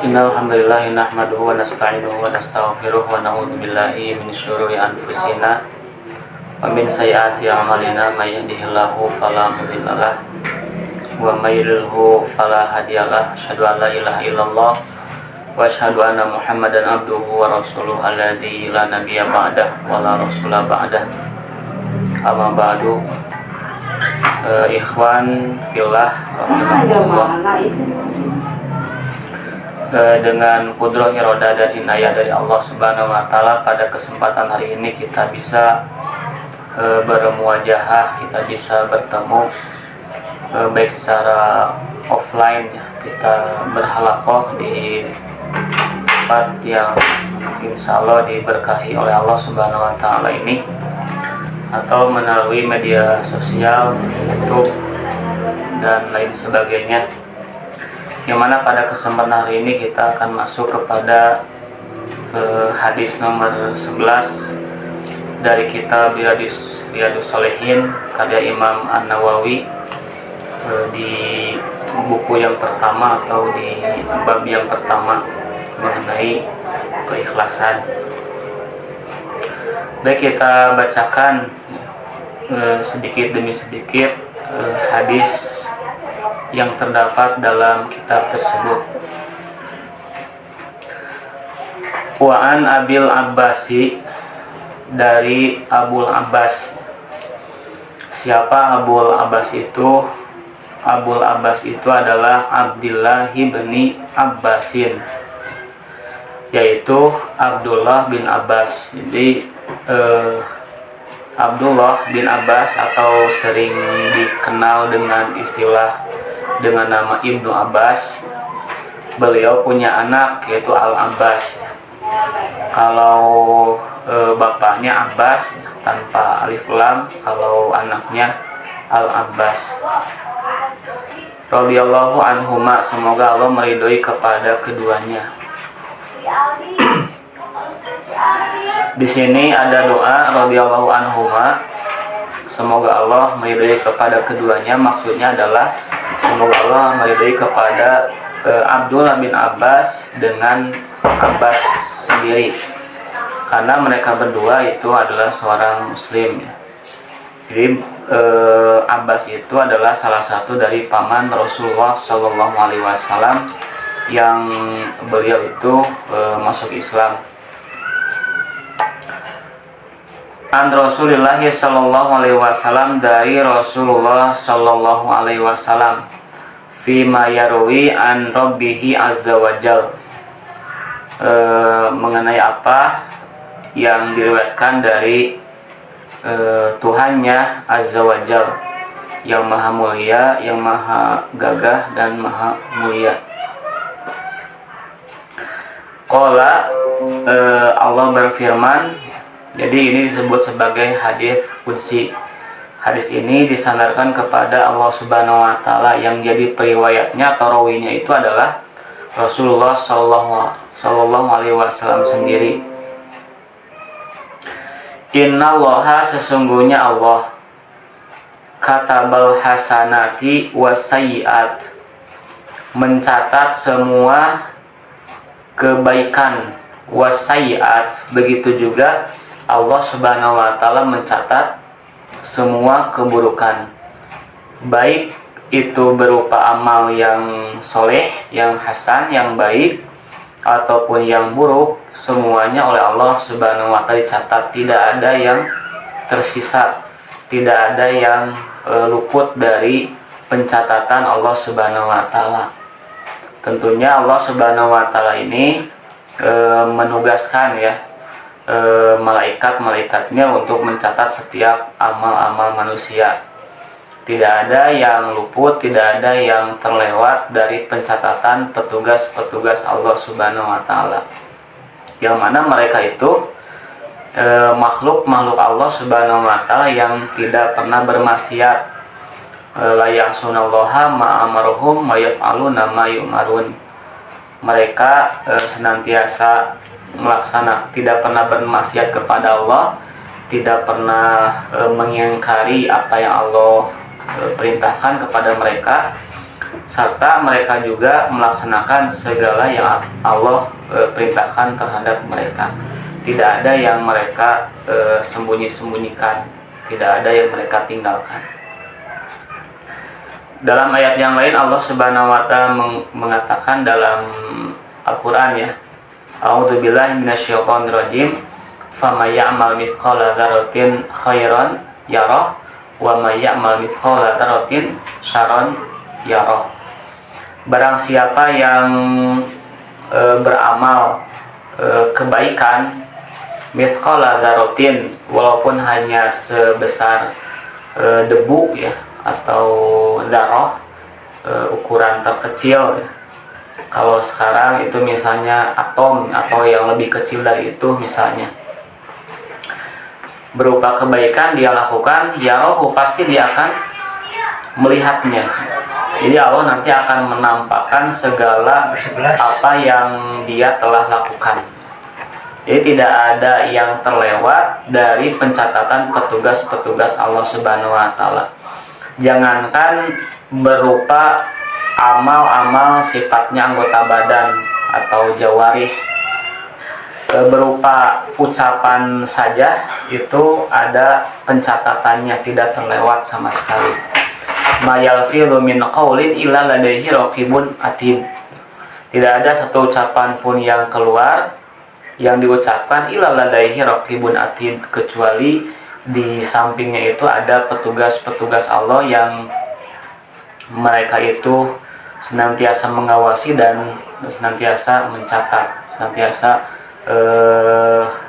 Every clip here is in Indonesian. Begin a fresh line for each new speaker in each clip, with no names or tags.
Innal hamdalillah nahmaduhu wa nasta'inuhu wa nastaghfiruh wa na'udzu billahi min syururi anfusina wa min sayyiati a'malina may yahdihillahu fala mudhillalah wa may yudlilhu fala hadiyalah. Asyhadu an la ilaha illallah wa asyhadu anna Muhammadan abduhu wa rasuluhu alladzi la nabiyya ba'dah wa la rasula ba'dah. Amma ba'du. Ikhwan fillah rahimahullah. Dengan kudrah iroda dan inayah dari Allah Subhanahu wa taala, pada kesempatan hari ini kita bisa bermuajahah, kita bisa bertemu baik secara offline, kita berhalaqah di tempat yang insya Allah diberkahi oleh Allah Subhanahu wa taala ini, atau melalui media sosial, YouTube dan lain sebagainya. Yang mana pada kesempatan hari ini kita akan masuk kepada hadis nomor 11 dari kitab Riyadhus Shalihin karya Imam An-Nawawi, di buku yang pertama atau di bab yang pertama mengenai keikhlasan. Baik, kita bacakan sedikit demi sedikit hadis yang terdapat dalam kitab tersebut. Wa an Abil Abbasi, dari Abul Abbas. Siapa Abul Abbas itu? Abul Abbas itu adalah Abdullah bin Abbasin, yaitu Abdullah bin Abbas. Jadi Abdullah bin Abbas, atau sering dikenal dengan istilah dengan nama Ibnu Abbas. Beliau punya anak yaitu Al-Abbas. Kalau bapaknya Abbas tanpa alif lam, kalau anaknya Al-Abbas. Radhiyallahu anhuma, semoga Allah meridhoi kepada keduanya. Di sini ada doa radhiyallahu anhuma, semoga Allah meridhoi kepada keduanya. Maksudnya adalah semoga Allah meridhoi kepada Abdullah bin Abbas dengan Abbas sendiri, karena mereka berdua itu adalah seorang muslim. Jadi Abbas itu adalah salah satu dari paman Rasulullah Shallallahu Alaihi Wasallam yang beliau itu masuk Islam. An Rasulillah Shallallahu Alaihi Wasallam, dari Rasulullah Shallallahu Alaihi Wasallam, fima yarwi an Rabbihi azza wajal, mengenai apa yang diriwayatkan dari Tuhannya azza wajal, yang maha mulia, yang maha gagah dan maha mulia. Qala, Allah berfirman. Jadi ini disebut sebagai hadis qudsi. Hadis ini disandarkan kepada Allah Subhanahu wa taala, yang jadi periwayatnya atau rawinya itu adalah Rasulullah sallallahu alaihi wasallam sendiri. Innallaha, sesungguhnya Allah, katabal hasanati wasayyiat, mencatat semua kebaikan, wasayyiat, begitu juga Allah Subhanahu wa taala mencatat semua keburukan, baik itu berupa amal yang soleh, yang hasan, yang baik, ataupun yang buruk, semuanya oleh Allah Subhanahu wa taala dicatat. Tidak ada yang tersisa, tidak ada yang luput dari pencatatan Allah Subhanahu wa taala. Tentunya Allah Subhanahu wa taala ini menugaskan malaikat-malaikatnya untuk mencatat setiap amal-amal manusia. Tidak ada yang luput, tidak ada yang terlewat dari pencatatan petugas-petugas Allah Subhanahu wa taala, yang mana mereka itu makhluk-makhluk Allah Subhanahu wa taala yang tidak pernah bermaksiat. La ya'sunallaha ma amaruhum wa yaf'aluna ma yu'marun. Mereka senantiasa tidak pernah bermaksiat kepada Allah, tidak pernah mengingkari apa yang Allah perintahkan kepada mereka, serta mereka juga melaksanakan segala yang Allah perintahkan terhadap mereka. Tidak ada yang mereka sembunyi-sembunyikan, tidak ada yang mereka tinggalkan. Dalam ayat yang lain Allah Subhanahu wa taala mengatakan dalam Al-Qur'an ya, A'udzubillahi minasyaitonirrajim, "Faman ya'mal mithqala dzarratin khairan yarah wa may ya'mal mithqala dzarratin syarran yarah." Barang siapa yang beramal kebaikan mithqala dzarratin, walaupun hanya sebesar debu ya, atau dzarrah, ukuran terkecil ya. Kalau sekarang itu misalnya atom atau yang lebih kecil dari itu misalnya, berupa kebaikan dia lakukan, ya roh pasti dia akan melihatnya. Jadi Allah nanti akan menampakkan segala apa yang dia telah lakukan. Jadi tidak ada yang terlewat dari pencatatan petugas-petugas Allah Subhanahu wa taala. Jangankan berupa amal-amal sifatnya anggota badan atau jawarih, berupa ucapan saja itu ada pencatatannya, tidak terlewat sama sekali. Ma yalfizu min qaulin illa ladaihi raqibun atid. Tidak ada satu ucapan pun yang keluar, yang diucapkan illa ladaihi raqibun atid, kecuali di sampingnya itu ada petugas-petugas Allah yang mereka itu senantiasa mengawasi dan senantiasa mencatat, senantiasa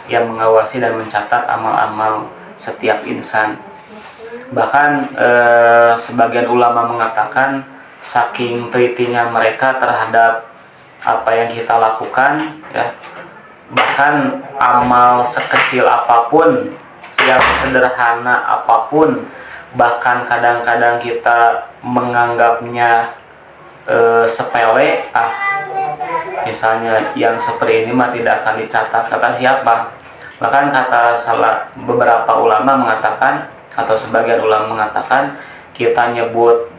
yang mengawasi dan mencatat amal-amal setiap insan. Bahkan sebagian ulama mengatakan saking telitinya mereka terhadap apa yang kita lakukan ya, bahkan amal sekecil apapun, yang sederhana apapun, bahkan kadang-kadang kita menganggapnya sepele, misalnya yang seperti ini mah tidak akan dicatat, kata siapa? Bahkan kata beberapa ulama mengatakan, atau sebagian ulama mengatakan, kita nyebut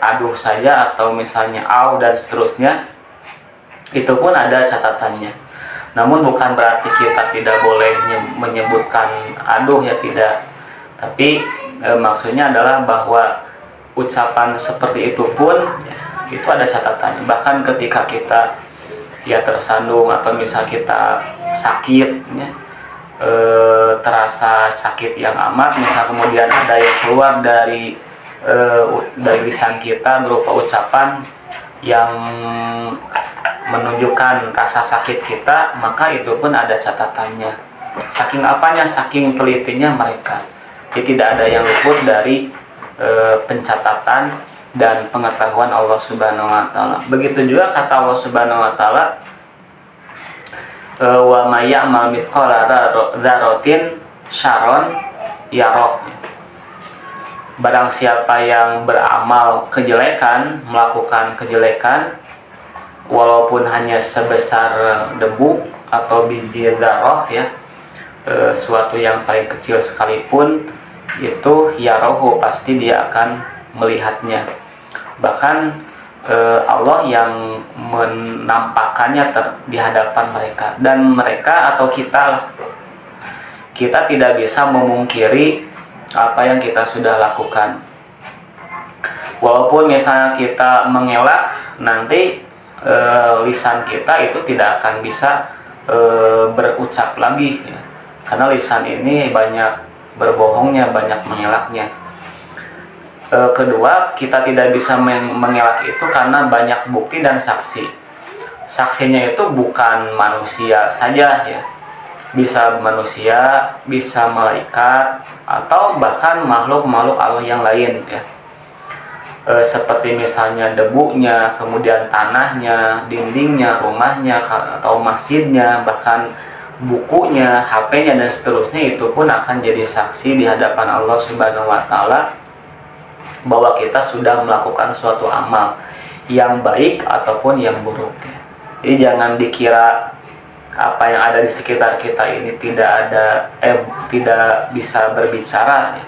aduh saja atau misalnya au dan seterusnya, itu pun ada catatannya. Namun bukan berarti kita tidak boleh menyebutkan aduh ya, tidak. Tapi maksudnya adalah bahwa ucapan seperti itu pun ya, itu ada catatannya. Bahkan ketika kita ya tersandung atau misal kita sakit ya, terasa sakit yang amat, misal kemudian ada yang keluar dari lisan kita berupa ucapan yang menunjukkan rasa sakit kita, maka itu pun ada catatannya. Saking apanya, saking telitinya mereka. Jadi tidak ada yang luput dari pencatatan dan pengetahuan Allah Subhanahu wa taala. Begitu juga kata Allah Subhanahu wa taala, wa may ya'mal mithqala dzarratin syarran yarah. Barang siapa yang beramal kejelekan, melakukan kejelekan, walaupun hanya sebesar debu atau biji dzarrah ya, suatu yang paling kecil sekalipun, itu ya rohu pasti dia akan melihatnya. Bahkan Allah yang menampakkannya di hadapan mereka, dan mereka atau kita tidak bisa memungkiri apa yang kita sudah lakukan. Walaupun misalnya kita mengelak, nanti lisan kita itu tidak akan bisa berucap lagi ya. Karena lisan ini banyak berbohongnya, banyak mengelaknya. Kedua, kita tidak bisa mengelak itu karena banyak bukti dan saksi. Saksinya itu bukan manusia saja ya, bisa manusia, bisa malaikat, atau bahkan makhluk-makhluk Allah yang lain ya. Seperti misalnya debunya, kemudian tanahnya, dindingnya, rumahnya, atau masjidnya, bahkan bukunya, HP-nya, dan seterusnya, itu pun akan jadi saksi di hadapan Allah Subhanahu wa taala bahwa kita sudah melakukan suatu amal yang baik ataupun yang buruk. Jadi jangan dikira apa yang ada di sekitar kita ini tidak bisa berbicara ya.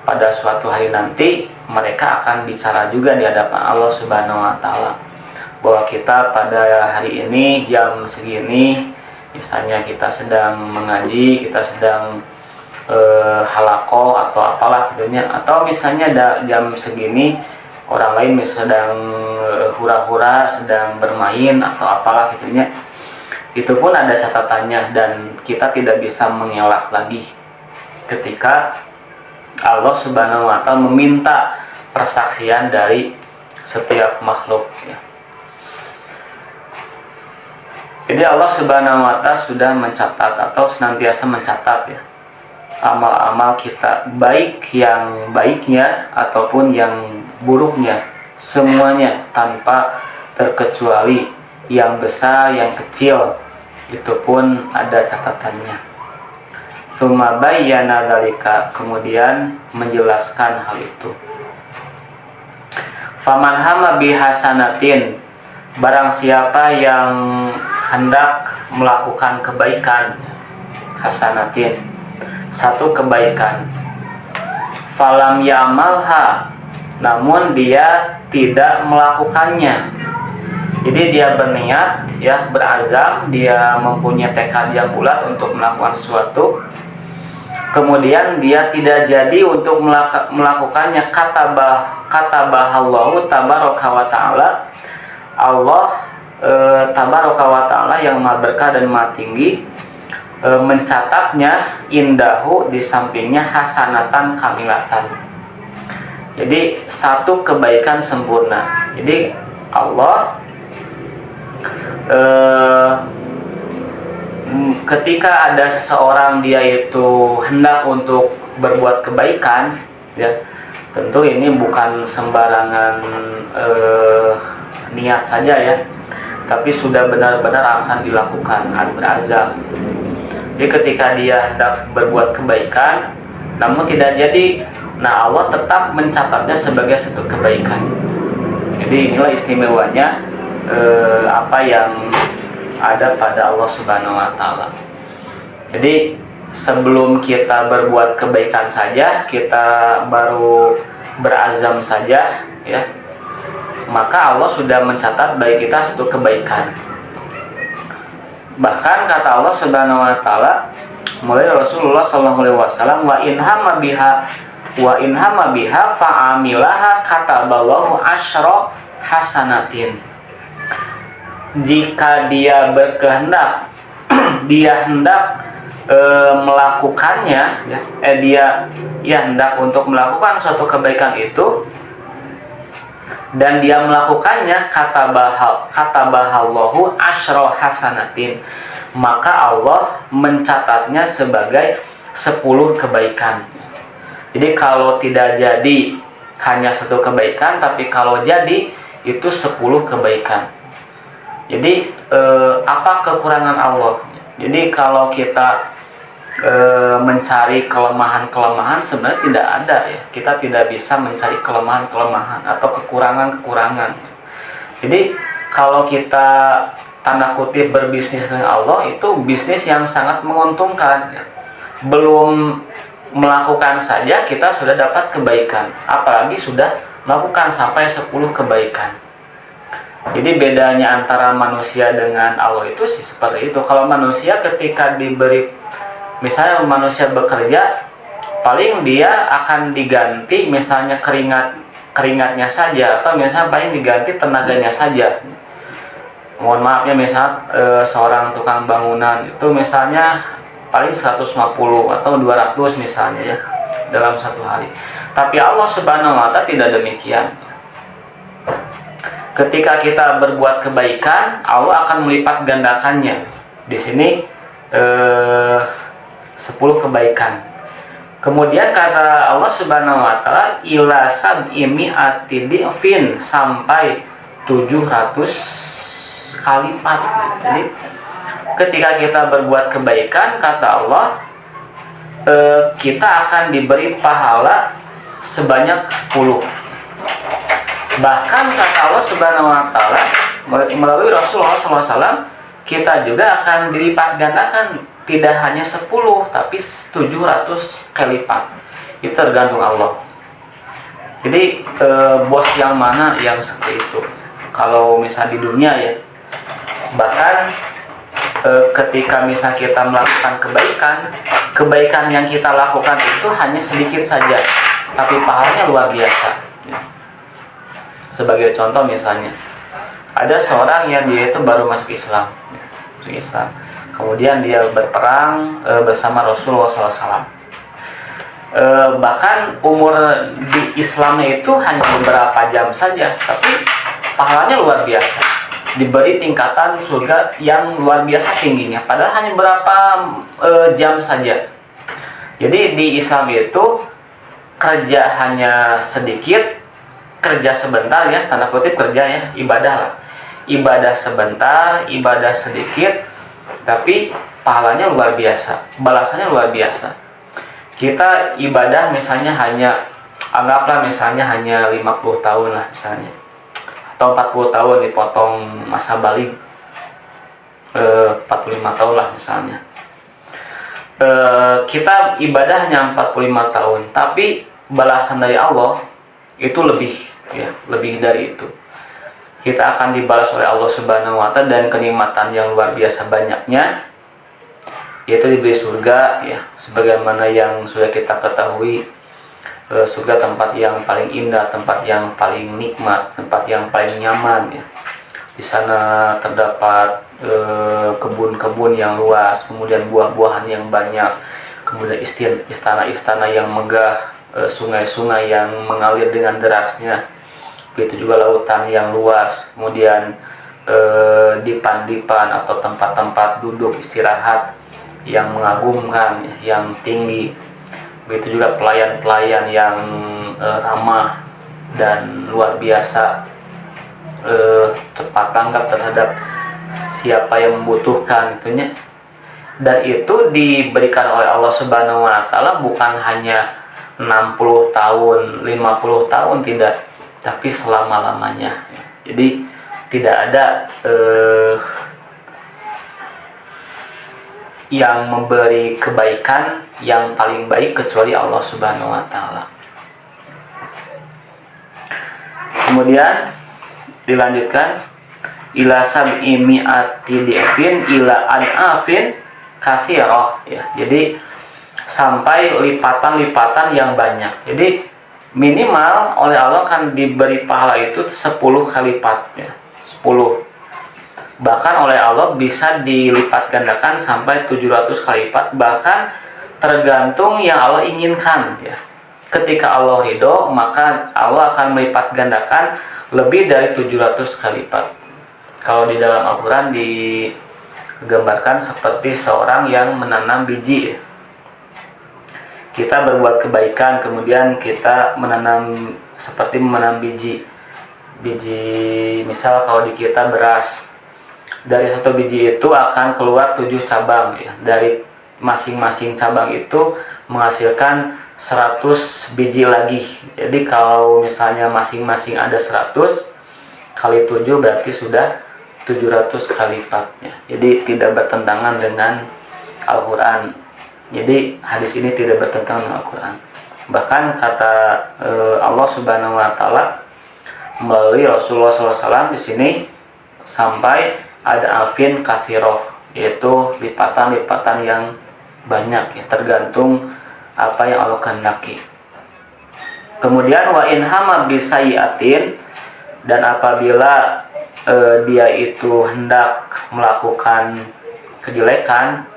pada suatu hari nanti mereka akan bicara juga di hadapan Allah Subhanahu wa taala bahwa kita pada hari ini jam segini misalnya kita sedang mengaji, kita sedang halaqah atau apalah gitunya, atau misalnya jam segini orang lain misalnya sedang hura-hura, sedang bermain atau apalah gitunya, itu pun ada catatannya dan kita tidak bisa mengelak lagi ketika Allah Subhanahu wa taala meminta persaksian dari setiap makhluk ya. Jadi Allah Subhanahu wa taala sudah mencatat atau senantiasa mencatat ya amal-amal kita, baik yang baiknya ataupun yang buruknya, semuanya tanpa terkecuali, yang besar yang kecil itu pun ada catatannya. Tsumma bayyana dzalika, kemudian menjelaskan hal itu. Faman hama bihasanatin, barang siapa yang hendak melakukan kebaikan, hasanatin, satu kebaikan, falam yamalha, namun dia tidak melakukannya. Jadi dia berniat ya, berazam, dia mempunyai tekad yang bulat untuk melakukan sesuatu, kemudian dia tidak jadi untuk melakukannya. Katabahallahu tabaraka wa ta'ala, Allah tabaraka wa ta'ala yang maha berkah dan maha tinggi mencatatnya indahu, di sampingnya, hasanatan kamilatan. Jadi satu kebaikan sempurna. Jadi Allah ketika ada seseorang dia itu hendak untuk berbuat kebaikan ya, tentu ini bukan sembarangan niat saja ya, tapi sudah benar-benar akan dilakukan, berazam. Jadi ketika dia hendak berbuat kebaikan namun tidak jadi, nah Allah tetap mencatatnya sebagai satu kebaikan. Jadi inilah istimewanya apa yang ada pada Allah Subhanahu wa taala. Jadi sebelum kita berbuat kebaikan saja, kita baru berazam saja ya, maka Allah sudah mencatat bagi kita satu kebaikan. Bahkan kata Allah Subhanahu wa taala melalui Rasulullah sallallahu alaihi wasallam, wa in hamma biha fa'amilaha kataballahu asyra hasanatin. Jika dia berkehendak dia hendak melakukannya ya, dia hendak untuk melakukan suatu kebaikan itu dan dia melakukannya, katabahallahu asyra hasanatin, maka Allah mencatatnya sebagai 10 kebaikan. Jadi kalau tidak jadi hanya satu kebaikan, tapi kalau jadi itu 10 kebaikan. Jadi apa kekurangan Allah? Jadi kalau kita mencari kelemahan-kelemahan, sebenarnya tidak ada ya. Kita tidak bisa mencari kelemahan-kelemahan atau kekurangan-kekurangan. Jadi kalau kita tanda kutip berbisnis dengan Allah, itu bisnis yang sangat menguntungkan ya. Belum melakukan saja kita sudah dapat kebaikan, apalagi sudah melakukan sampai 10 kebaikan. Jadi bedanya antara manusia dengan Allah itu sih seperti itu. Kalau manusia ketika diberi, misalnya manusia bekerja, paling dia akan diganti misalnya keringatnya saja, atau misalnya paling diganti tenaganya saja. Mohon maafnya, misalnya seorang tukang bangunan itu misalnya paling 150 atau 200 misalnya ya dalam satu hari. Tapi Allah Subhanahu wa taala tidak demikian. Ketika kita berbuat kebaikan, Allah akan melipat gandakannya. Di sini 10 kebaikan. Kemudian kata Allah Subhanahu wa taala ila sab'i mi'ati dhifin, sampai 700 kali lipat. Jadi ketika kita berbuat kebaikan, kata Allah, kita akan diberi pahala sebanyak 10. Bahkan kata Allah Subhanahu wa taala melalui Rasulullah SAW, kita juga akan dilipat gandakan, tidak hanya 10 tapi 700 kali lipat. itu tergantung Allah. Jadi bos yang mana yang seperti itu. Kalau misal di dunia ya, bahkan ketika misal kita melakukan kebaikan yang kita lakukan itu hanya sedikit saja, tapi pahalanya luar biasa. Sebagai contoh misalnya, ada seorang yang dia itu baru masuk Islam, kemudian dia berperang bersama Rasulullah SAW. Bahkan umur di Islamnya itu hanya beberapa jam saja, tapi pahalanya luar biasa, diberi tingkatan surga yang luar biasa tingginya, padahal hanya beberapa jam saja. Jadi di Islam itu kerja hanya sedikit, kerja sebentar ya, tanda kutip kerja ya, ibadah lah, ibadah sebentar, ibadah sedikit, tapi pahalanya luar biasa, balasannya luar biasa. Kita ibadah misalnya hanya, anggaplah misalnya hanya 50 tahun lah misalnya, atau 40 tahun dipotong masa balik 45 tahun lah misalnya. Kita ibadah hanya 45 tahun, tapi balasan dari Allah itu lebih ya, lebih dari itu. Kita akan dibalas oleh Allah Subhanahu wa Ta'ala dan kenikmatan yang luar biasa banyaknya, yaitu diberi surga ya, sebagaimana yang sudah kita ketahui. Surga tempat yang paling indah, tempat yang paling nikmat, tempat yang paling nyaman ya. Di sana terdapat kebun-kebun yang luas, kemudian buah-buahan yang banyak, kemudian istana-istana yang megah, sungai-sungai yang mengalir dengan derasnya, begitu juga lautan yang luas, kemudian dipan-dipan atau tempat-tempat duduk istirahat yang mengagumkan, yang tinggi. Begitu juga pelayan-pelayan yang ramah dan luar biasa, cepat tanggap terhadap siapa yang membutuhkan itunya. Dan itu diberikan oleh Allah Subhanahu wa Ta'ala bukan hanya 60 tahun, 50 tahun, tidak, tapi selama-lamanya. Jadi tidak ada yang memberi kebaikan yang paling baik kecuali Allah Subhanahu wa Ta'ala. Kemudian dilanjutkan, ila sab'i mi'ati di'fin ila ad'afin katsirah ya. Jadi sampai lipatan-lipatan yang banyak. Jadi minimal oleh Allah kan diberi pahala itu 10 kali lipat ya. 10. Bahkan oleh Allah bisa dilipat gandakan sampai 700 kali lipat, bahkan tergantung yang Allah inginkan ya. Ketika Allah ridho, maka Allah akan melipat gandakan lebih dari 700 kali lipat. Kalau di dalam Al-Quran digambarkan seperti seorang yang menanam biji ya. Kita berbuat kebaikan, kemudian kita menanam, seperti menanam biji misal kalau di kita beras, dari satu biji itu akan keluar 7 cabang ya. Dari masing-masing cabang itu menghasilkan 100 biji lagi. Jadi kalau misalnya masing-masing ada 100 kali 7 berarti sudah 700 kali lipat ya. Jadi tidak bertentangan dengan Al-Quran. Jadi hadis ini tidak bertentangan dengan Al-Quran. Bahkan kata Allah Subhanahu wa Ta'ala melalui Rasulullah SAW di sini, sampai ada afin katsiroh, yaitu lipatan-lipatan yang banyak ya, tergantung apa yang Allah kehendaki. Kemudian wa in hama bisayiatin, dan apabila dia itu hendak melakukan kejelekan,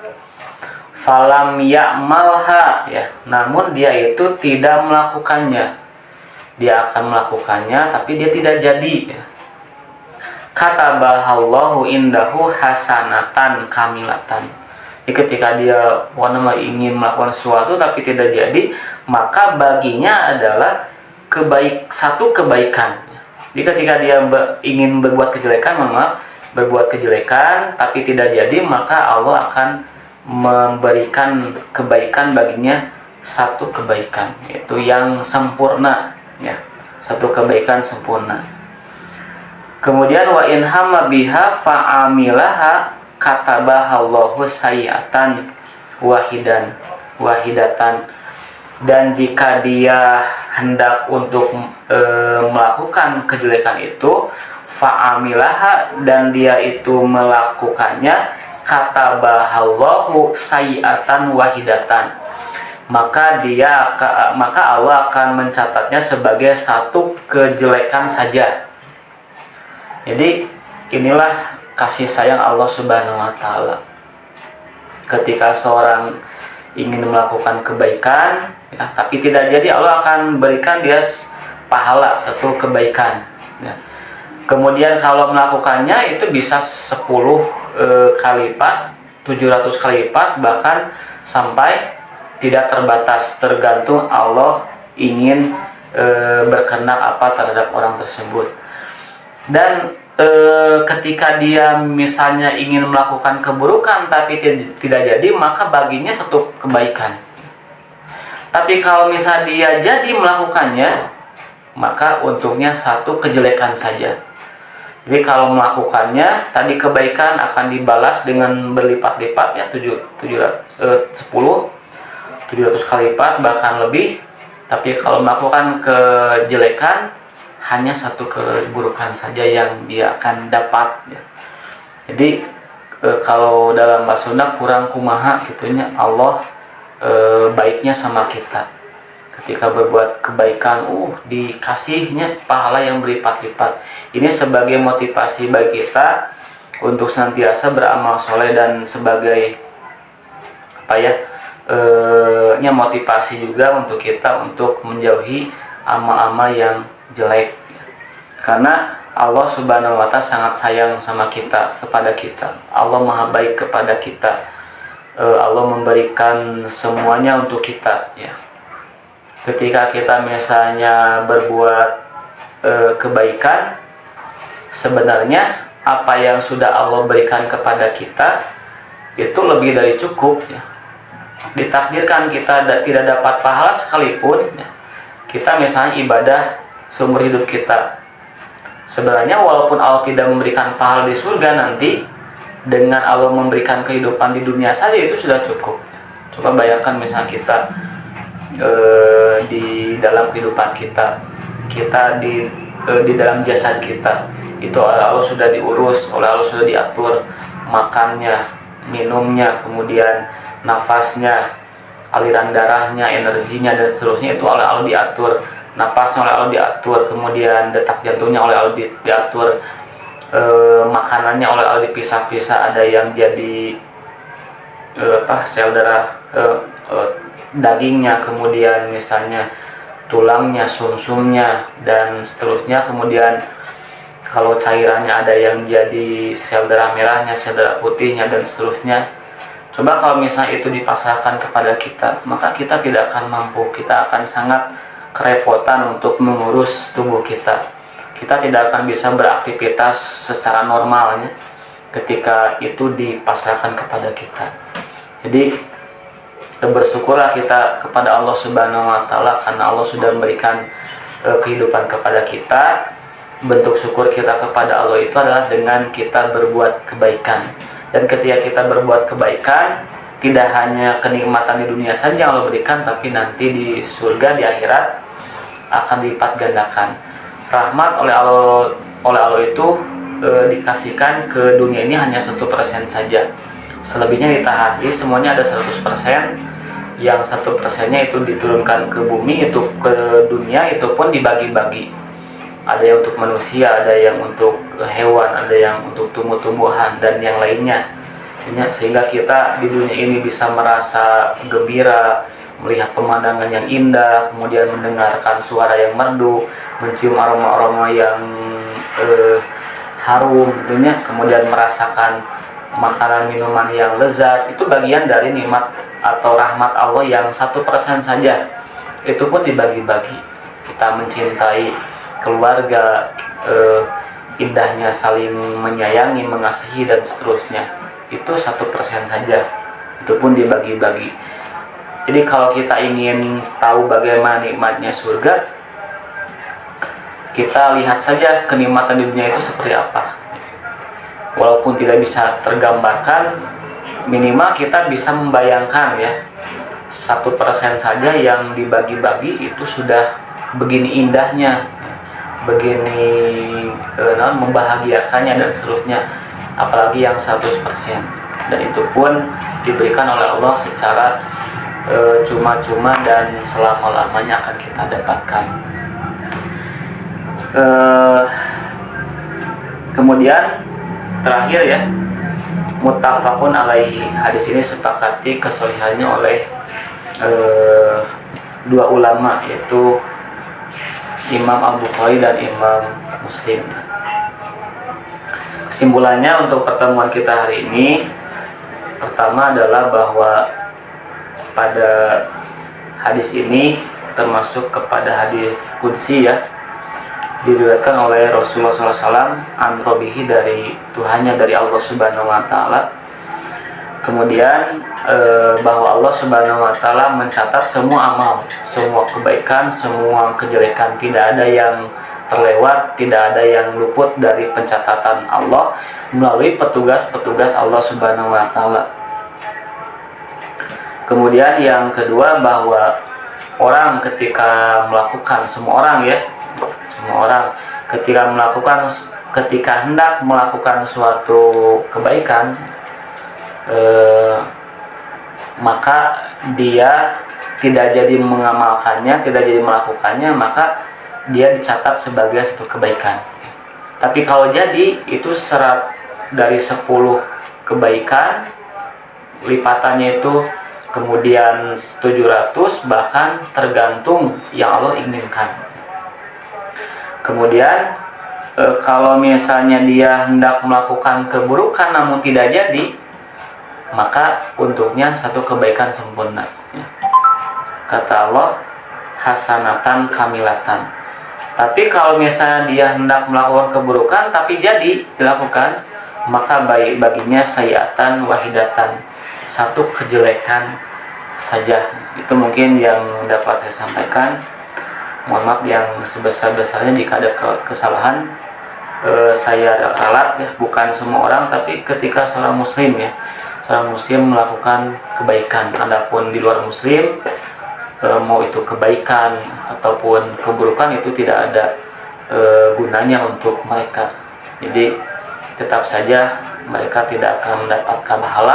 falam ya'malha ya, namun dia itu tidak melakukannya, dia akan melakukannya tapi dia tidak jadi ya. Katabahallahu indahu hasanatan kamilatan. Jadi ketika dia ingin melakukan sesuatu tapi tidak jadi, maka baginya adalah satu kebaikan. Jadi ketika dia ingin berbuat kejelekan, berbuat kejelekan tapi tidak jadi, maka Allah akan memberikan kebaikan baginya, satu kebaikan, yaitu yang sempurna ya, satu kebaikan sempurna. Kemudian wa in hamma biha fa'amilaha katabahallahu sayiatan wahidatan. Dan jika dia hendak untuk melakukan kejelekan itu, fa'amilaha, dan dia itu melakukannya, katabahallahu sayi'atan wahidatan, maka Allah akan mencatatnya sebagai satu kejelekan saja. Jadi inilah kasih sayang Allah Subhanahu wa taala. Ketika seorang ingin melakukan kebaikan, ya, tapi tidak jadi, Allah akan berikan dia pahala satu kebaikan, ya. Kemudian kalau melakukannya itu bisa 10 kali lipat, 700 kali lipat, bahkan sampai tidak terbatas, tergantung Allah ingin berkenan apa terhadap orang tersebut. Dan ketika dia misalnya ingin melakukan keburukan tapi tidak jadi, maka baginya satu kebaikan. Tapi kalau misalnya dia jadi melakukannya, maka untungnya satu kejelekan saja. Jadi kalau melakukannya, tadi kebaikan akan dibalas dengan berlipat-lipat, ya, 700 kali lipat, bahkan lebih. Tapi kalau melakukan kejelekan, hanya satu keburukan saja yang dia akan dapat, ya. Jadi kalau dalam bahasa Sunda kurang kumaha gitunya, Allah baiknya sama kita. Ketika berbuat kebaikan, dikasihnya pahala yang berlipat-lipat. Ini sebagai motivasi bagi kita untuk senantiasa beramal soleh, dan sebagai motivasi juga untuk kita untuk menjauhi amal-amal yang jelek. Karena Allah Subhanahu wa taala sangat sayang sama kita, kepada kita. Allah Maha baik kepada kita. Allah memberikan semuanya untuk kita, ya. Ketika kita misalnya berbuat kebaikan, sebenarnya apa yang sudah Allah berikan kepada kita itu lebih dari cukup, ya. Ditakdirkan kita tidak dapat pahala sekalipun, ya. Kita misalnya ibadah seumur hidup kita, sebenarnya walaupun Allah tidak memberikan pahala di surga nanti, dengan Allah memberikan kehidupan di dunia saja itu sudah cukup. Coba bayangkan misalnya kita di dalam kehidupan kita di dalam jasad kita itu oleh Allah sudah diurus, oleh Allah sudah diatur makannya, minumnya, kemudian nafasnya, aliran darahnya, energinya, dan seterusnya itu oleh Allah diatur. Napasnya oleh Allah diatur, kemudian detak jantungnya oleh Allah diatur, makanannya oleh Allah dipisah-pisah, ada yang jadi sel darah, dagingnya, kemudian misalnya tulangnya, sumsumnya, dan seterusnya. Kemudian kalau cairannya ada yang jadi sel darah merahnya, sel darah putihnya, dan seterusnya. Coba kalau misalnya itu dipasrahkan kepada kita, maka kita tidak akan mampu, kita akan sangat kerepotan untuk mengurus tubuh kita. Kita tidak akan bisa beraktivitas secara normalnya ketika itu dipasrahkan kepada kita. Jadi bersyukurlah kita kepada Allah Subhanahu wa taala, karena Allah sudah memberikan kehidupan kepada kita. Bentuk syukur kita kepada Allah itu adalah dengan kita berbuat kebaikan. Dan ketika kita berbuat kebaikan, tidak hanya kenikmatan di dunia saja yang Allah berikan, tapi nanti di surga, di akhirat akan dilipat gandakan. Rahmat oleh Allah itu dikasihkan ke dunia ini hanya 1% saja. Selebihnya ditahan. Jadi semuanya ada 100%. Yang 1%-nya itu diturunkan ke bumi, itu ke dunia, itu pun dibagi-bagi. Ada yang untuk manusia, ada yang untuk hewan, ada yang untuk tumbuh-tumbuhan, dan yang lainnya. Sehingga kita di dunia ini bisa merasa gembira, melihat pemandangan yang indah, kemudian mendengarkan suara yang merdu, mencium aroma-aroma yang harum, kemudian merasakan makanan minuman yang lezat. Itu bagian dari nikmat atau rahmat Allah yang 1% saja. Itu pun dibagi-bagi. Kita mencintai keluarga, indahnya saling menyayangi, mengasihi, dan seterusnya. Itu 1% saja. Itu pun dibagi-bagi. Jadi kalau kita ingin tahu bagaimana nikmatnya surga, kita lihat saja kenikmatan di dunia itu seperti apa. Walaupun tidak bisa tergambarkan, minimal kita bisa membayangkan, ya, 1% saja yang dibagi-bagi itu sudah begini indahnya, begini membahagiakannya dan seterusnya, apalagi yang 100%, dan itu pun diberikan oleh Allah secara cuma-cuma dan selama-lamanya akan kita dapatkan. Kemudian terakhir ya, muttafaqun alaihi, hadis ini sepakati kesohihannya oleh dua ulama, yaitu Imam Al-Bukhari dan Imam Muslim. Kesimpulannya untuk pertemuan kita hari ini, pertama adalah bahwa pada hadis ini termasuk kepada hadis qudsi ya, diriwayatkan oleh Rasulullah SAW an Rabbihi, dari Tuhannya, dari Allah Subhanahu Wa Taala. Kemudian bahwa Allah Subhanahu Wa Taala mencatat semua amal, semua kebaikan, semua kejelekan, tidak ada yang terlewat, tidak ada yang luput dari pencatatan Allah melalui petugas-petugas Allah Subhanahu Wa Taala. Kemudian yang kedua, bahwa orang ketika melakukan, semua orang ketika hendak melakukan suatu kebaikan, maka dia tidak jadi mengamalkannya, tidak jadi melakukannya, maka dia dicatat sebagai satu kebaikan. Tapi kalau jadi, itu dari 10 kebaikan, lipatannya itu kemudian 700, bahkan tergantung yang Allah inginkan. Kemudian kalau misalnya dia hendak melakukan keburukan namun tidak jadi, maka untuknya satu kebaikan sempurna. Kata Allah, hasanatan kamilatan. Tapi kalau misalnya dia hendak melakukan keburukan tapi jadi dilakukan, maka baginya sayiatan wahidatan, satu kejelekan saja. Itu mungkin yang dapat saya sampaikan. Mohon maaf yang sebesar-besarnya jika ada kesalahan. Saya ralat ya, bukan semua orang, tapi ketika seorang muslim melakukan kebaikan, adapun di luar muslim, mau itu kebaikan ataupun keburukan, itu tidak ada gunanya untuk mereka. Jadi tetap saja mereka tidak akan mendapatkan pahala.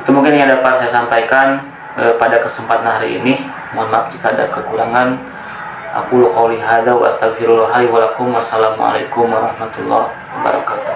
Itu mungkin yang dapat saya sampaikan pada kesempatan hari ini. Mohon maaf jika ada kekurangan. Aku qouli hadza wa astaghfirullah li wa lakum. Wassalamualaikum warahmatullahi wabarakatuh.